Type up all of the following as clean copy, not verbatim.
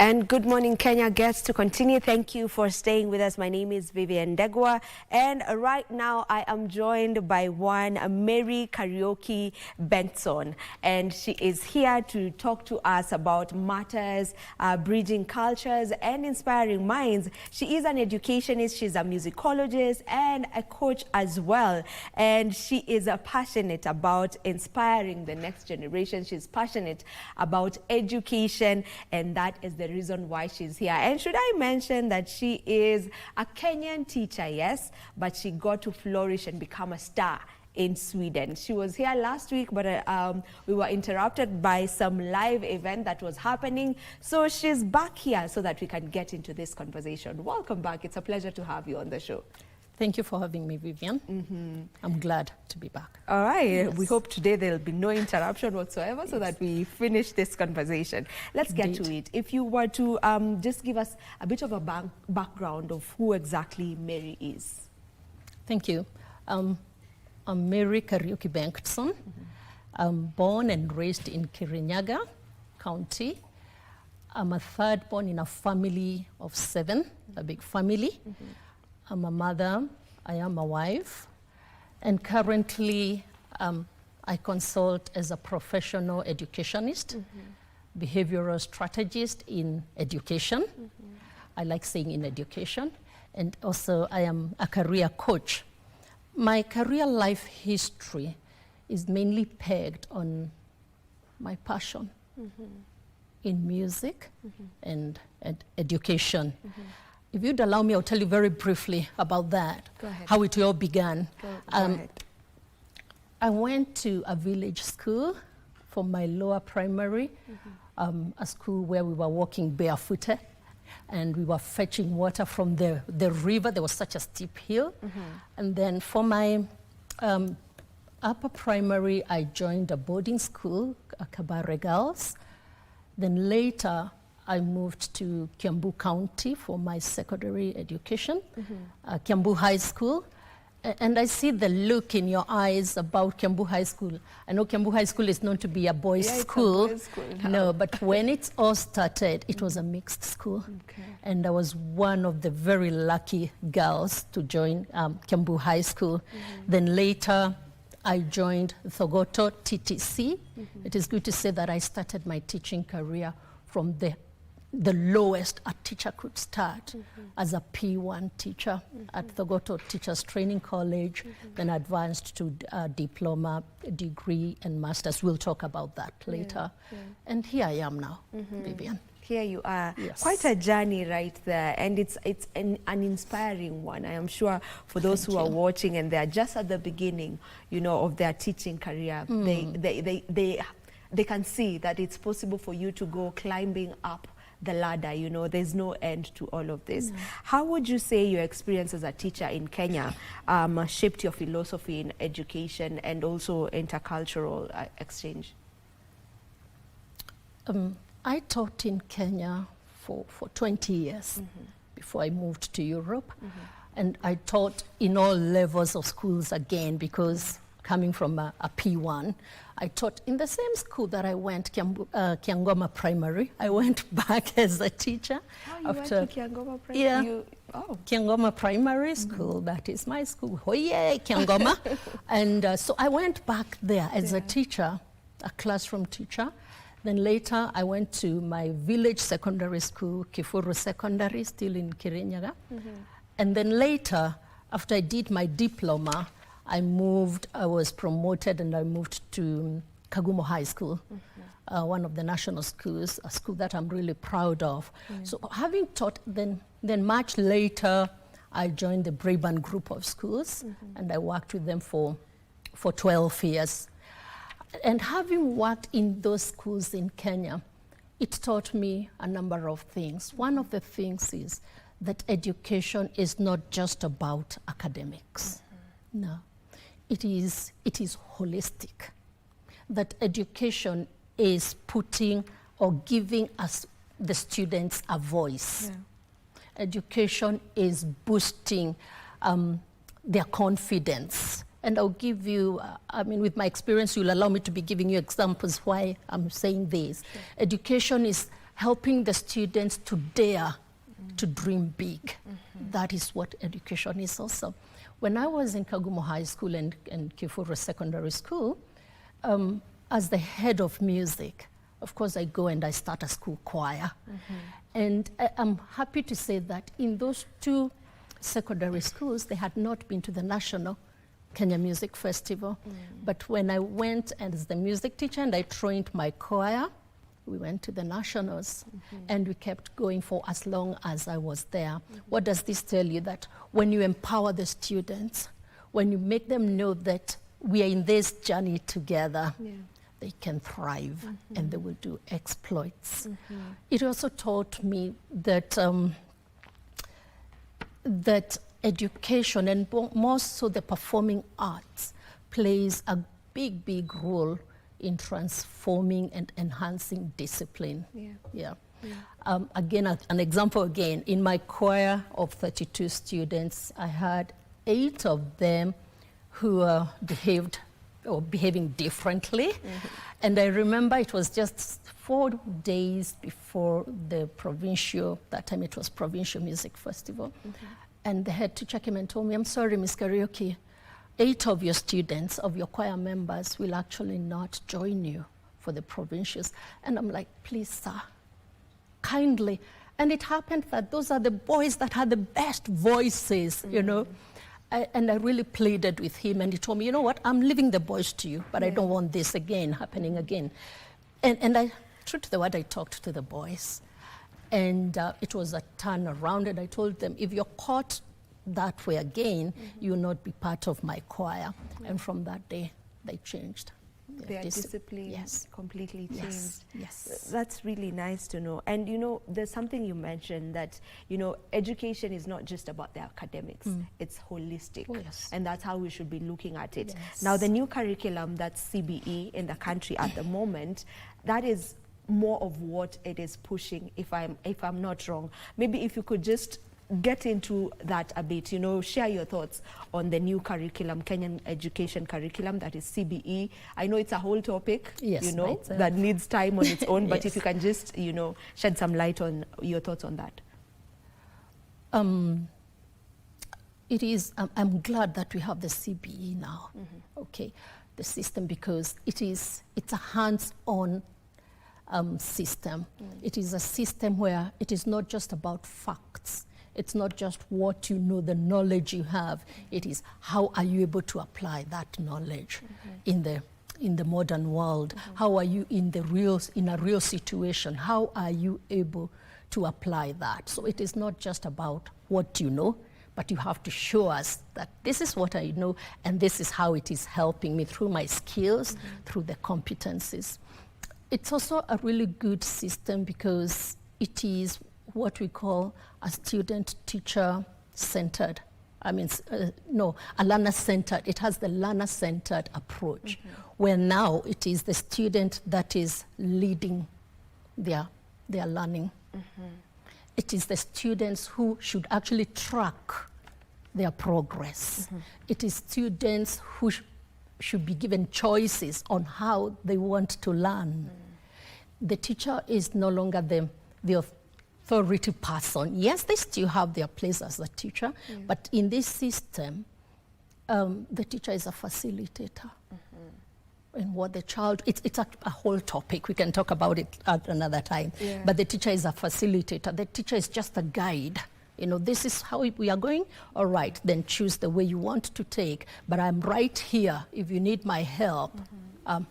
And good morning, Kenya guests. To continue, thank you for staying with us. My name is Vivian Degwa, and right now I am joined by one Mary Karaoke Benson, and she is here to talk to us about matters bridging cultures and inspiring minds. She is an educationist, she's a musicologist and a coach as well, and she is passionate about inspiring the next generation. She's passionate about education, and that is the reason why she's here. And should I mention that she is a Kenyan teacher, yes, but she got to flourish and become a star in Sweden. She was here last week, but we were interrupted by some live event that was happening. So she's back here so that we can get into this conversation. Welcome back. It's a pleasure to have you on the show. Thank you for having me, Vivian. I'm glad to be back. All right. Yes. We hope today there'll be no interruption whatsoever so that we finish this conversation. Let's get to it. If you were to just give us a bit of a background of who exactly Mary is. Thank you. I'm Mary Karaoke Benson. I'm born and raised in Kirinyaga County. I'm a third born in a family of 7, a big family. I'm a mother, I am a wife, and currently I consult as a professional educationist, behavioral strategist in education. I like saying in education, and also I am a career coach. My career life history is mainly pegged on my passion in music and education. If you'd allow me, I'll tell you very briefly about that, how it all began. Go ahead. I went to a village school for my lower primary, a school where we were walking barefooted, and we were fetching water from the river. There was such a steep hill. And then for my upper primary, I joined a boarding school, Kabare Girls. Then later, I moved to Kiambu County for my secondary education, Kiambu High School. And I see the look in your eyes about Kiambu High School. I know Kiambu High School is known to be a boys' school. It's a boys' school. No, but when it all started, it was a mixed school. And I was one of the very lucky girls to join Kiambu High School. Then later, I joined Thogoto TTC. It is good to say that I started my teaching career from the lowest a teacher could start as a P1 teacher at Thogoto Teachers Training College, then advanced to diploma, degree, and master's. We'll talk about that later. And here I am now, Vivian. Here you are. Yes. Quite a journey right there, and it's an inspiring one. I am sure for those who are watching and they're just at the beginning, you know, of their teaching career, they can see that it's possible for you to go climbing up the ladder. You know, there's no end to all of this. How would you say your experience as a teacher in Kenya shaped your philosophy in education and also intercultural exchange? I taught in Kenya for 20 years before I moved to Europe. And I taught in all levels of schools again, because coming from a P1, I taught in the same school that I went, Kiangoma Primary. I went back as a teacher. Oh, you went to Kiangoma Primary? Yeah. Kiangoma Primary School, that is my school. Oh yeah, Kiangoma. And so I went back there as a teacher, a classroom teacher. Then later I went to my village secondary school, Kifuru Secondary, still in Kirinyaga. And then later, after I did my diploma, I was promoted and I moved to Kagumo High School, one of the national schools, a school that I'm really proud of. So having taught, then much later, I joined the Braeburn group of schools, and I worked with them for 12 years. And having worked in those schools in Kenya, it taught me a number of things. One of the things is that education is not just about academics. No. It is holistic. That education is putting or giving us, the students, a voice. Education is boosting their confidence. And I'll give you, I mean, with my experience, you'll allow me to be giving you examples why I'm saying this. Education is helping the students to dare to dream big. That is what education is also. When I was in Kagumo High School and Kifuru Secondary School, as the head of music, of course I go and I start a school choir. And I'm happy to say that in those 2 secondary schools, they had not been to the National Kenya Music Festival. But when I went as the music teacher and I trained my choir, we went to the nationals and we kept going for as long as I was there. What does this tell you? That when you empower the students, when you make them know that we are in this journey together, they can thrive and they will do exploits. It also taught me that that education, and more so the performing arts, plays a big role in transforming and enhancing discipline. Again, an example again, in my choir of 32 students, I had 8 of them who behaving differently. And I remember it was just 4 days before the provincial, that time it was Provincial Music Festival. And the head teacher came and told me, I'm sorry, Miss Karaoke, 8 of your students, of your choir members, will actually not join you for the provincials. And I'm like, please, sir, kindly. And it happened that those are the boys that had the best voices, you know. And I really pleaded with him, and he told me, you know what, I'm leaving the boys to you, but I don't want this happening again. And I, true to the word, I talked to the boys. And it was a turn around, and I told them, if you're caught that way again, you will not be part of my choir. And from that day, they changed. Their discipline completely changed. Yes. That's really nice to know. And you know, there's something you mentioned that, you know, education is not just about the academics, it's holistic. And that's how we should be looking at it. Now, the new curriculum that's CBE in the country at the moment, that is more of what it is pushing, if I'm not wrong. Maybe if you could just get into that a bit, you know, share your thoughts on the new curriculum, Kenyan education curriculum, that is CBE. I know it's a whole topic, you know, that needs time on its own, but if you can just, you know, shed some light on your thoughts on that. It is, I'm glad that we have the CBE now, okay, the system, because it's a hands-on system. It is a system where it is not just about facts. It's not just what you know, the knowledge you have. It is how are you able to apply that knowledge in the modern world? How are you in a real situation? How are you able to apply that? So it is not just about what you know, but you have to show us that this is what I know and this is how it is helping me through my skills, through the competencies. It's also a really good system because it is what we call a student-teacher centered. I mean, no, a learner-centered. It has the learner-centered approach, where now it is the student that is leading their learning. It is the students who should actually track their progress. It is students who should be given choices on how they want to learn. The teacher is no longer the authority person. Yes, they still have their place as a teacher, but in this system, the teacher is a facilitator. And what the child, it's a whole topic. We can talk about it at another time. But the teacher is a facilitator. The teacher is just a guide. You know, this is how we are going. All right, then choose the way you want to take. But I'm right here. If you need my help, I'm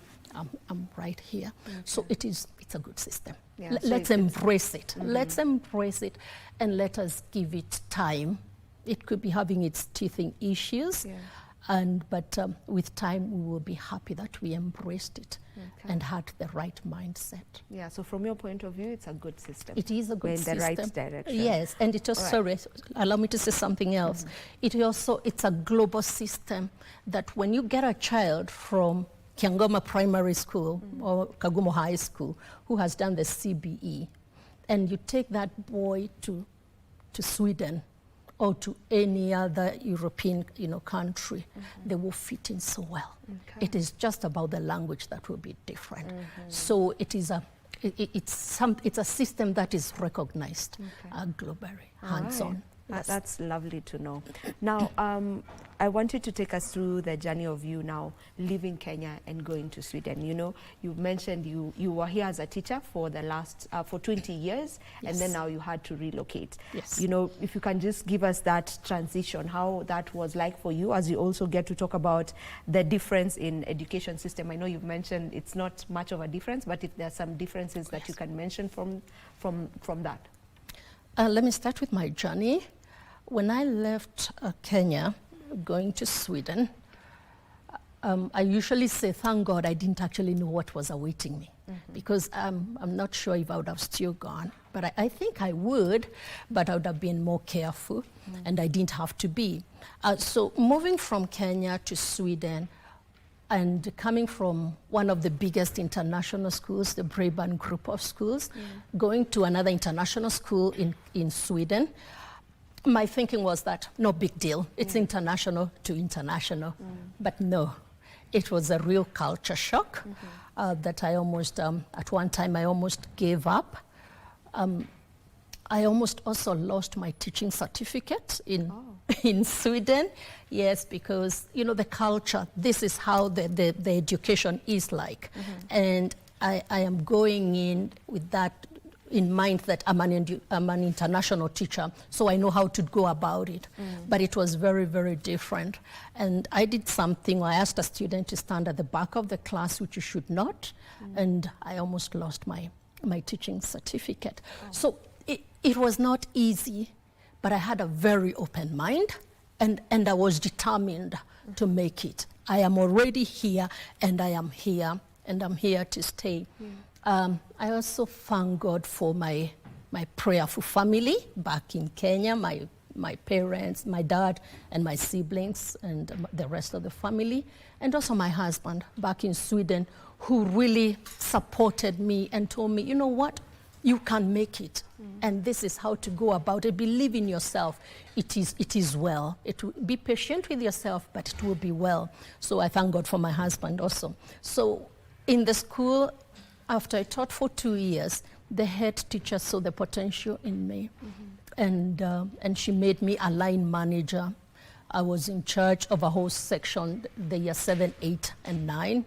right here. So it's a good system. Let's embrace it. Let's embrace it, and let us give it time. It could be having its teething issues, but with time we will be happy that we embraced it and had the right mindset. Yeah, so from your point of view, it's a good system. It is a good system. In the right direction. Yes, and it also, sorry, allow me to say something else. It's a global system that when you get a child from Kiangoma Primary School or Kagumo High School who has done the CBE, and you take that boy to Sweden or to any other European country, they will fit in so well. It is just about the language that will be different. So it is it's a system that is recognized globally, hands-on. Right. Yes. That's lovely to know. Now, I want you to take us through the journey of you now leaving Kenya and going to Sweden. You know, you mentioned you were here as a teacher for the last for 20 years, and then now you had to relocate. Yes. You know, if you can just give us that transition, how that was like for you, as you also get to talk about the difference in education system. I know you've mentioned it's not much of a difference, but if there are some differences that you can mention from that. Let me start with my journey. When I left Kenya, going to Sweden, I usually say, thank God I didn't actually know what was awaiting me, because I'm not sure if I would have still gone. But I think I would, but I would have been more careful, and I didn't have to be. So moving from Kenya to Sweden, and coming from one of the biggest international schools, the Braeburn group of schools, going to another international school in Sweden, my thinking was that no big deal. It's international to international. But no, it was a real culture shock that I almost, at one time, I almost gave up. I almost also lost my teaching certificate in Sweden. Yes, because, you know, the culture, this is how the education is like. And I am going in with that in mind, that I'm an international teacher, so I know how to go about it. But it was very, very different. And I did something, I asked a student to stand at the back of the class, which you should not, and I almost lost my teaching certificate. So it was not easy, but I had a very open mind, and I was determined to make it. I am already here, and I am here, and I'm here to stay. I also thank God for my prayerful family back in Kenya, my parents, my dad, and my siblings, and the rest of the family, and also my husband back in Sweden, who really supported me and told me, you know what, you can make it, and this is how to go about it. Believe in yourself. It is well. Be patient with yourself, but it will be well. So I thank God for my husband also. So in the school, after I taught for 2 years, the head teacher saw the potential in me, and she made me a line manager. I was in charge of a whole section, the year 7, 8, and 9.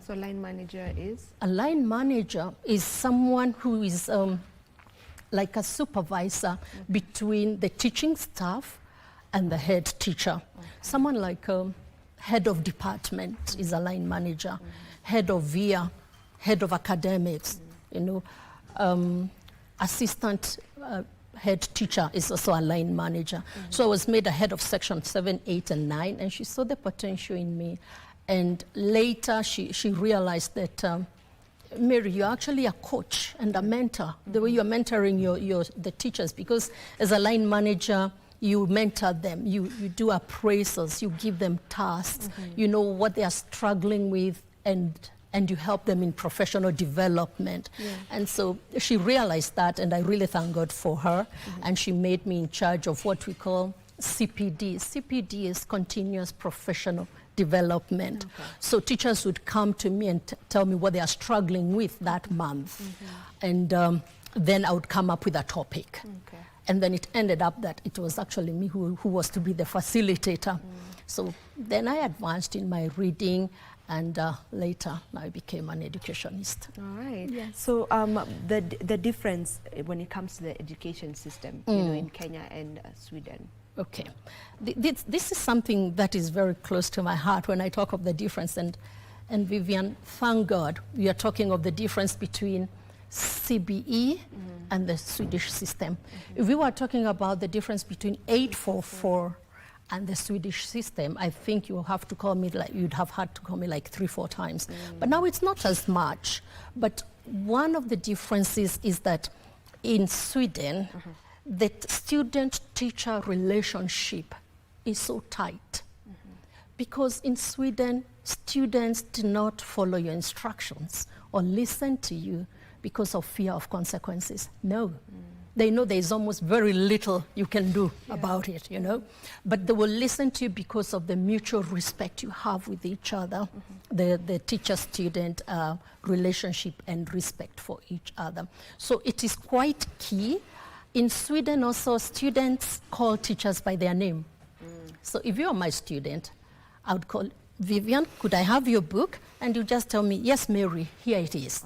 So line manager is? A line manager is someone who is like a supervisor between the teaching staff and the head teacher. Someone like head of department is a line manager, head of VIA, head of academics, you know, assistant head teacher is also a line manager. So I was made a head of section 7, 8, and 9, and she saw the potential in me. And later she realized that, Mary, you're actually a coach and a mentor, the way you're mentoring the teachers, because as a line manager, you mentor them, you do appraisals, you give them tasks, you know what they are struggling with, and you help them in professional development. And so she realized that, and I really thank God for her. And she made me in charge of what we call CPD. CPD is continuous professional development. So teachers would come to me and tell me what they are struggling with that month. And then I would come up with a topic. And then it ended up that it was actually me who was to be the facilitator. So then I advanced in my reading, and later I became an educationist. All right. Yes. So the difference when it comes to the education system, you know, in Kenya and Sweden. Okay. This is something that is very close to my heart when I talk of the difference. And Vivian, thank God we are talking of the difference between CBE and the Swedish system. If we were talking about the difference between 844 and the Swedish system, I think you'd have had to call me like 3-4 times. But now it's not as much. But one of the differences is that in Sweden, the student-teacher relationship is so tight. Because in Sweden, students do not follow your instructions or listen to you because of fear of consequences. No. they know there's almost very little you can do about it, you know. But they will listen to you because of the mutual respect you have with each other, the teacher-student relationship and respect for each other. So it is quite key. In Sweden also, students call teachers by their name. So if you're my student, I would call, Vivian, could I have your book? And you just tell me, yes, Mary, here it is.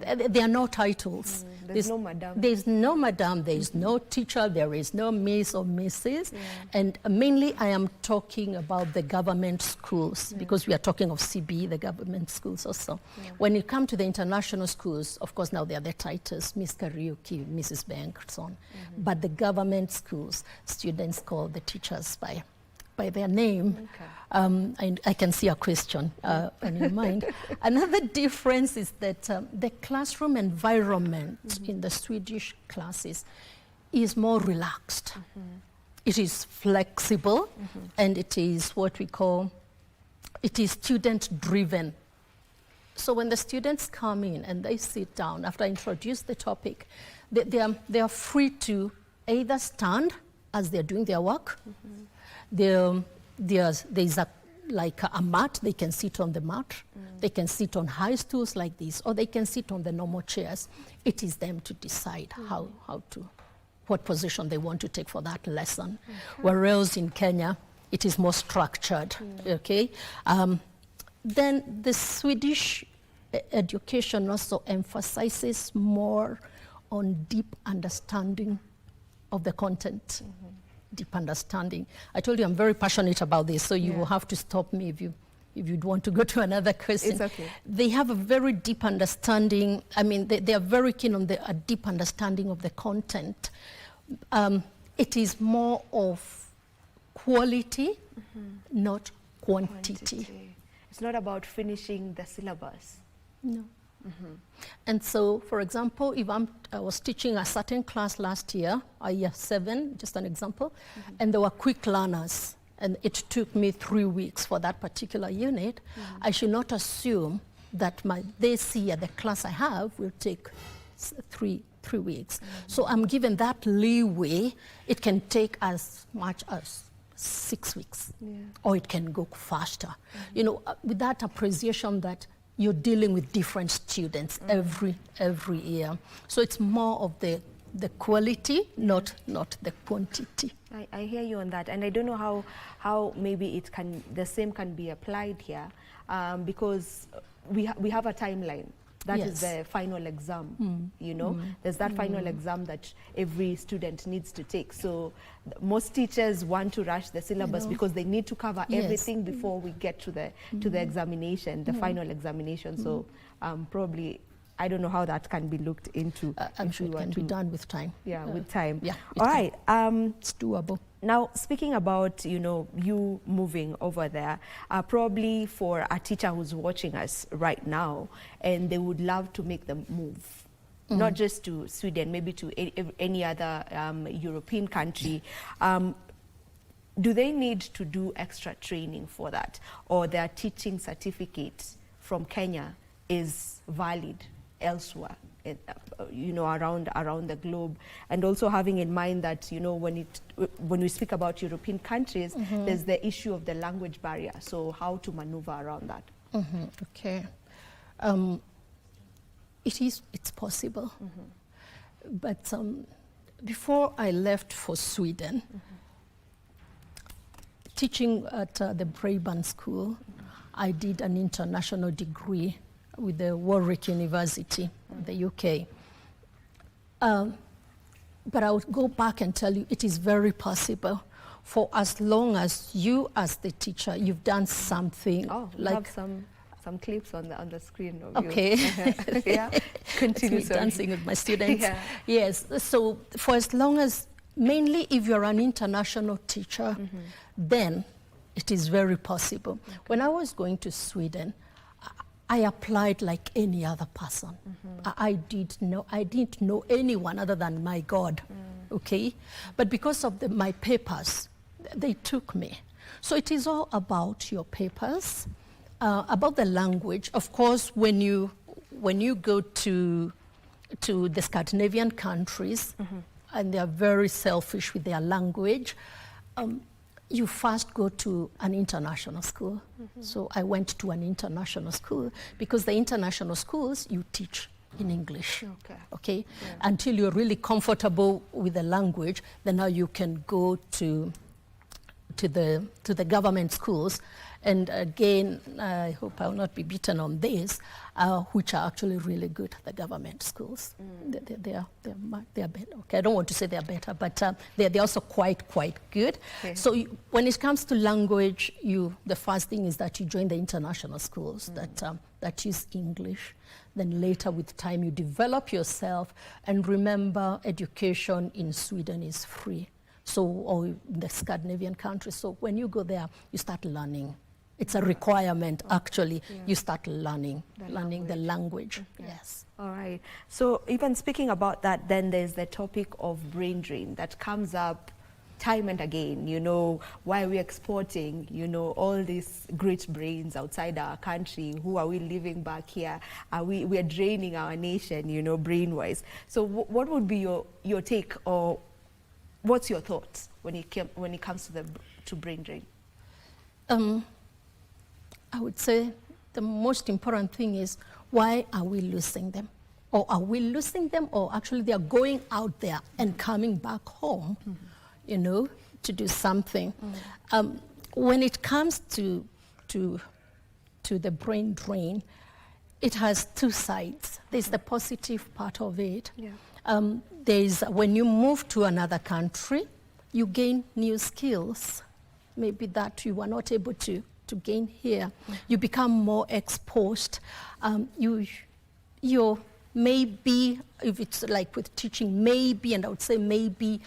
Okay. There are no titles. There's no madam. There's no madam, there's no teacher, there is no miss or Mrs. And mainly I am talking about the government schools, because we are talking of CB, the government schools also. When you come to the international schools, of course now they are the titles, Miss Karaoke, Mrs. Bank, so on. But the government schools, students call the teachers by their name. And I can see a question on your mind. Another difference is that the classroom environment in the Swedish classes is more relaxed. It is flexible, and it is what we call, it is student-driven. So when the students come in and they sit down, after I introduce the topic, they are free to either stand as they're doing their work. There's like a mat, they can sit on the mat. They can sit on high stools like this, or they can sit on the normal chairs. It is them to decide what position they want to take for that lesson. Whereas in Kenya, it is more structured, okay? Then the Swedish education also emphasizes more on deep understanding of the content. Deep understanding. I told you I'm very passionate about this, so you will have to stop me if you'd want to go to another question. It's okay. They have a very deep understanding. I mean, they are very keen on a deep understanding of the content. It is more of quality, not quantity. It's not about finishing the syllabus. No. And so, for example, if I was teaching a certain class last year, year 7, just an example, and there were quick learners, and it took me 3 weeks for that particular unit, I should not assume that this year, the class I have, will take 3 weeks. So I'm given that leeway. It can take as much as 6 weeks, or it can go faster. You know, with that appreciation that you're dealing with different students every year. So it's more of the quality, not the quantity. I hear you on that, and I don't know how maybe the same can be applied here, because we have a timeline. That is the final exam, you know. There's that final exam that every student needs to take. So most teachers want to rush the syllabus because they need to cover everything before we get to the examination, the final examation. So probably, I don't know how that can be looked into. I'm sure it can be done with time. Yeah, with time. Yeah. All right. It's doable. Now, speaking about, you know, you moving over there, probably for a teacher who's watching us right now, and they would love to make the move, not just to Sweden, maybe to any other European country, do they need to do extra training for that? Or their teaching certificate from Kenya is valid elsewhere, you know, around the globe? And also having in mind that, you know, when we speak about European countries, there's the issue of the language barrier. So how to maneuver around that? Okay. It's possible. But before I left for Sweden, teaching at the Braeburn School, I did an international degree with the Warwick University in the UK. But I would go back and tell you it is very possible, for as long as you as the teacher, you've done something. Oh, we have some clips on the screen of you. Okay. Yeah, continue. Dancing with my students. Yes, so for as long as, mainly if you're an international teacher, then it is very possible. When I was going to Sweden, I applied like any other person. I didn't know anyone other than my God, okay? But because of my papers, they took me. So it is all about your papers, about the language. Of course, when you go to the Scandinavian countries, and they are very selfish with their language, you first go to an international school. So I went to an international school because the international schools, you teach in English. Okay? Yeah. Until you're really comfortable with the language, then now you can go to the government schools. And again, I hope I'll not be beaten on this, which are actually really good, the government schools. They're better. Okay, I don't want to say they're better, but they're also quite good. Okay. So when it comes to language, the first thing is that you join the international schools that use English. Then later with time you develop yourself, and remember, education in Sweden is free. So, or in the Scandinavian countries. So when you go there, you start learning. It's a requirement, actually. Yeah. You start learning the language. Yes. All right. So even speaking about that, then there's the topic of brain drain that comes up time and again. You know, why are we exporting, you know, all these great brains outside our country? Who are we leaving back here? We are draining our nation, you know, brain-wise. So what would be your take, or what's your thoughts when it comes to brain drain? I would say the most important thing is, why are we losing them? Or are we losing them, or actually they are going out there and coming back home, you know, to do something? When it comes to the brain drain, it has two sides. There's the positive part of it. Yeah. There's, when you move to another country, you gain new skills, maybe that you were not able to gain here. You become more exposed. You're maybe, if it's like with teaching, maybe, and I would say maybe,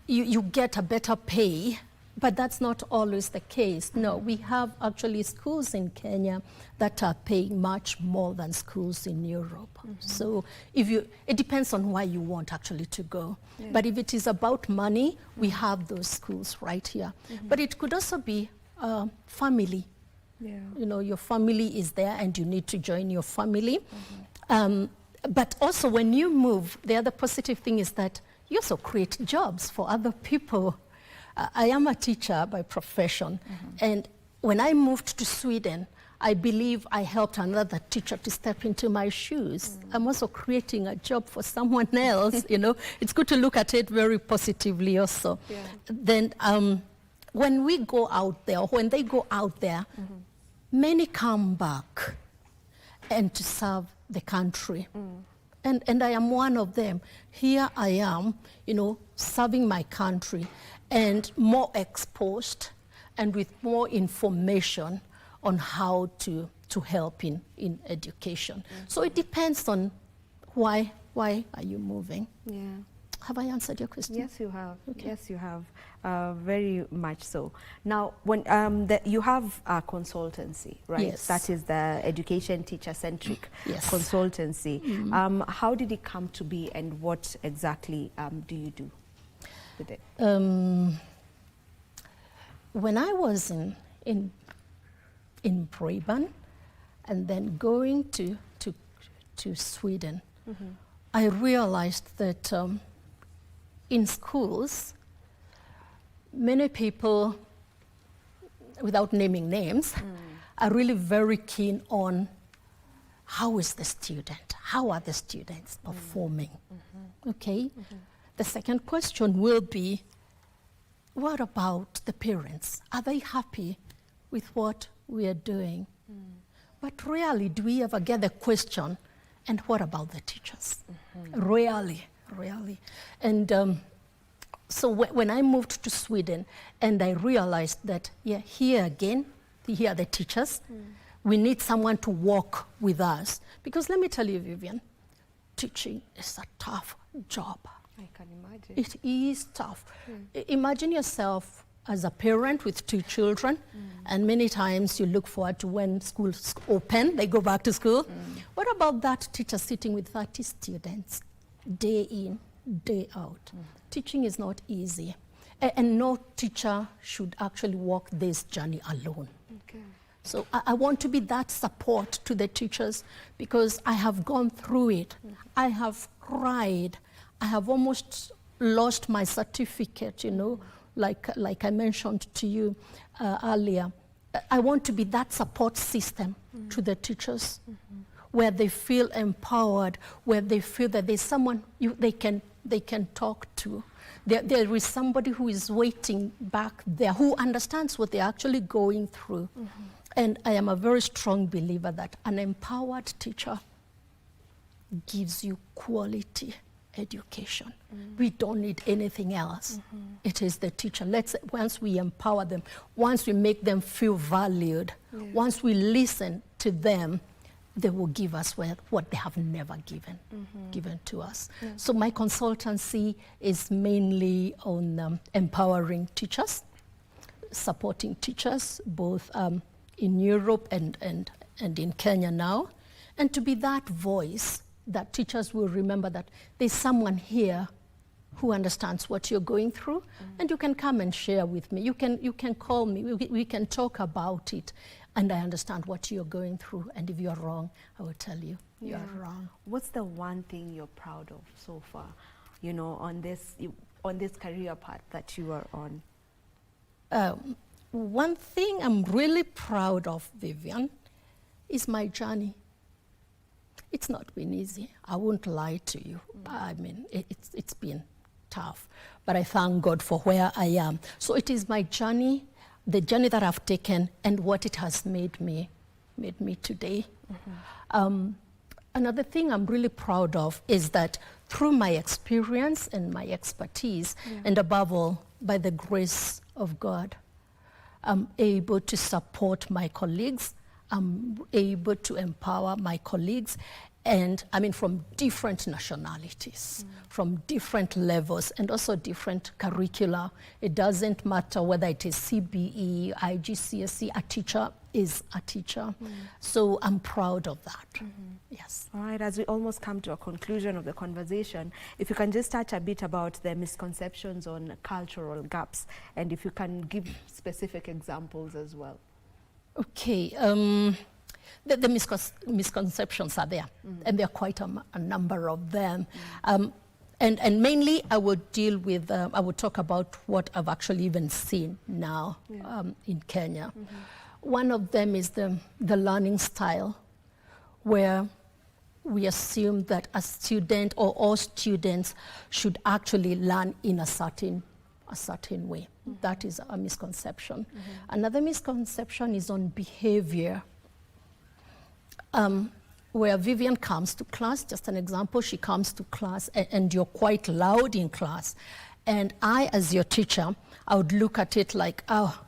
you get a better pay, but that's not always the case. No, we have actually schools in Kenya that are paying much more than schools in Europe. So it depends on where you want actually to go. Yeah. But if it is about money, we have those schools right here. But it could also be family. Yeah. You know, your family is there and you need to join your family. But also when you move, the other positive thing is that you also create jobs for other people. I am a teacher by profession, and when I moved to Sweden, I believe I helped another teacher to step into my shoes. I'm also creating a job for someone else, you know. It's good to look at it very positively also. Yeah. Then when we go out there, when they go out there, many come back and to serve the country. And I am one of them. Here I am, you know, serving my country, and more exposed and with more information on how to help in education. So it depends on why are you moving. Yeah. Have I answered your question? Yes, you have. Okay. Yes, you have. Very much so. Now, when you have a consultancy, right? Yes. That is the education teacher-centric consultancy. How did it come to be, and what exactly do you do with it? When I was in Bremen, and then going to Sweden, I realized that in schools, many people, without naming names, are really very keen on how is the student, how are the students performing, okay? The second question will be, what about the parents? Are they happy with what we are doing? But rarely do we ever get the question, and what about the teachers? Rarely. And so when I moved to Sweden, and I realized that, here again, here are the teachers. We need someone to walk with us. Because let me tell you, Vivian, teaching is a tough job. I can imagine. It is tough. Imagine yourself as a parent with 2 children, and many times you look forward to when schools open, they go back to school. What about that teacher sitting with 30 students, day in, day out? Teaching is not easy, and no teacher should actually walk this journey alone. Okay. So I want to be that support to the teachers, because I have gone through it. I have cried. I have almost lost my certificate, you know, like I mentioned to you earlier. I want to be that support system to the teachers, where they feel empowered, where they feel that there's someone they can talk to. There is somebody who is waiting back there, who understands what they're actually going through. And I am a very strong believer that an empowered teacher gives you quality education. We don't need anything else. It is the teacher. Once we empower them, once we make them feel valued, once we listen to them, they will give us what they have never given to us. So my consultancy is mainly on empowering teachers, supporting teachers, both in Europe and in Kenya now, and to be that voice that teachers will remember that there's someone here who understands what you're going through, and you can come and share with me. You can call me. We can talk about it, and I understand what you're going through. And if you're wrong, I will tell you you're wrong. What's the one thing you're proud of so far, you know, on this career path that you are on? One thing I'm really proud of, Vivian, is my journey. It's not been easy. I won't lie to you. I mean, it's been tough, but I thank God for where I am. So it is my journey, the journey that I've taken, and what it has made me today. Another thing I'm really proud of is that through my experience and my expertise, and above all, by the grace of God, I'm able to support my colleagues. I'm able to empower my colleagues, and I mean from different nationalities, from different levels, and also different curricula. It doesn't matter whether it is CBE, IGCSE, a teacher is a teacher. So I'm proud of that. Yes. All right, as we almost come to a conclusion of the conversation, if you can just touch a bit about the misconceptions on cultural gaps, and if you can give specific examples as well. Okay, the misconceptions are there, and there are quite a number of them. And mainly I would deal with, I would talk about what I've actually even seen now in Kenya. One of them is the learning style, where we assume that a student or all students should actually learn in a certain way. That is a misconception. Another misconception is on behavior. Where Vivian comes to class, just an example, she comes to class and you're quite loud in class. And I, as your teacher, I would look at it like, oh,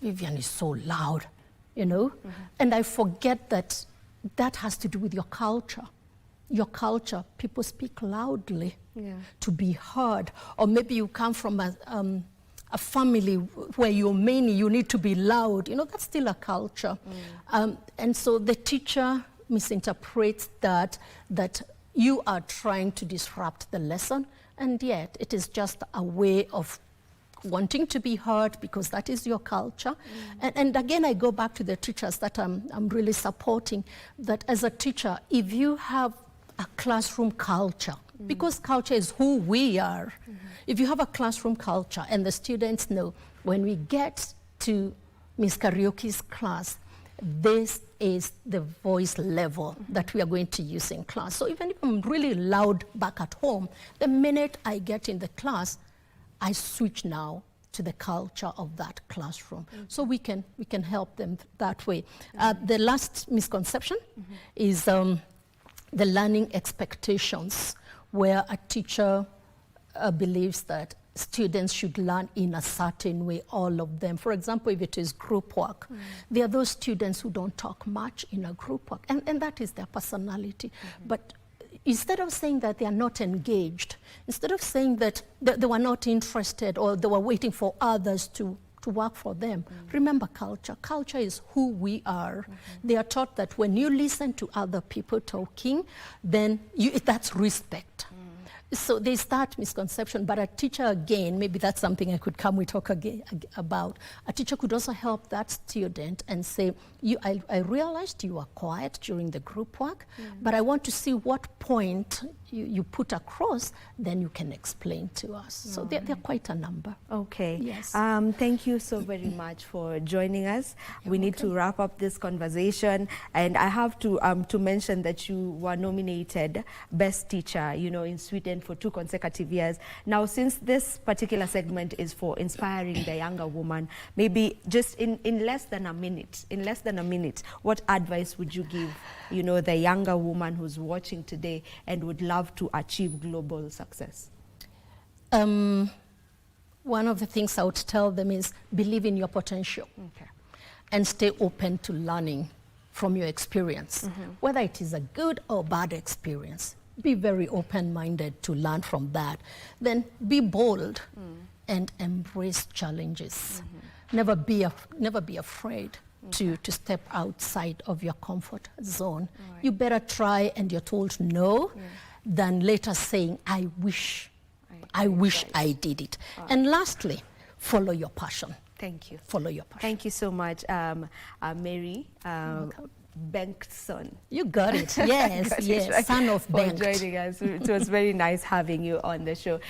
Vivian is so loud, you know? And I forget that that has to do with your culture. Your culture, people speak loudly to be heard. Or maybe you come from a family where you need to be loud. You know, that's still a culture. And so the teacher misinterprets that you are trying to disrupt the lesson, and yet it is just a way of wanting to be heard because that is your culture. And again, I go back to the teachers that I'm really supporting, that as a teacher, if you have a classroom culture, because culture is who we are. If you have a classroom culture and the students know when we get to Ms. Karaoke's class, this is the voice level that we are going to use in class. So even if I'm really loud back at home, the minute I get in the class, I switch now to the culture of that classroom. So we can help them that way. The last misconception is the learning expectations, where a teacher believes that students should learn in a certain way, all of them. For example, if it is group work, there are those students who don't talk much in a group work, and that is their personality. But instead of saying that they are not engaged, instead of saying that they were not interested or they were waiting for others to work for them, remember culture. Culture is who we are. They are taught that when you listen to other people talking, then that's respect. So there's that misconception, but a teacher, again, maybe that's something I could come we talk again about. A teacher could also help that student and say, I realized you were quiet during the group work, but I want to see what point you put across, then you can explain to us. So there are quite a number. Okay. Yes. Thank you so very much for joining us. We need to wrap up this conversation, and I have to mention that you were nominated Best Teacher, you know, in Sweden for 2 consecutive years. Now, since this particular segment is for inspiring the younger woman, maybe just in less than a minute, what advice would you give, you know, the younger woman who's watching today and would love to achieve global success? One of the things I would tell them is believe in your potential. Okay. And stay open to learning from your experience, whether it is a good or bad experience. Be very open-minded to learn from that. Then be bold and embrace challenges. Never be afraid to step outside of your comfort zone. Right. You better try and you're told no than later saying, I wish I did it. And lastly, follow your passion. Thank you. Follow your passion. Thank you so much, Mary Bengtson. You got it. Yes, yes. Right. Son of For Bengt. joining us. It was very nice having you on the show.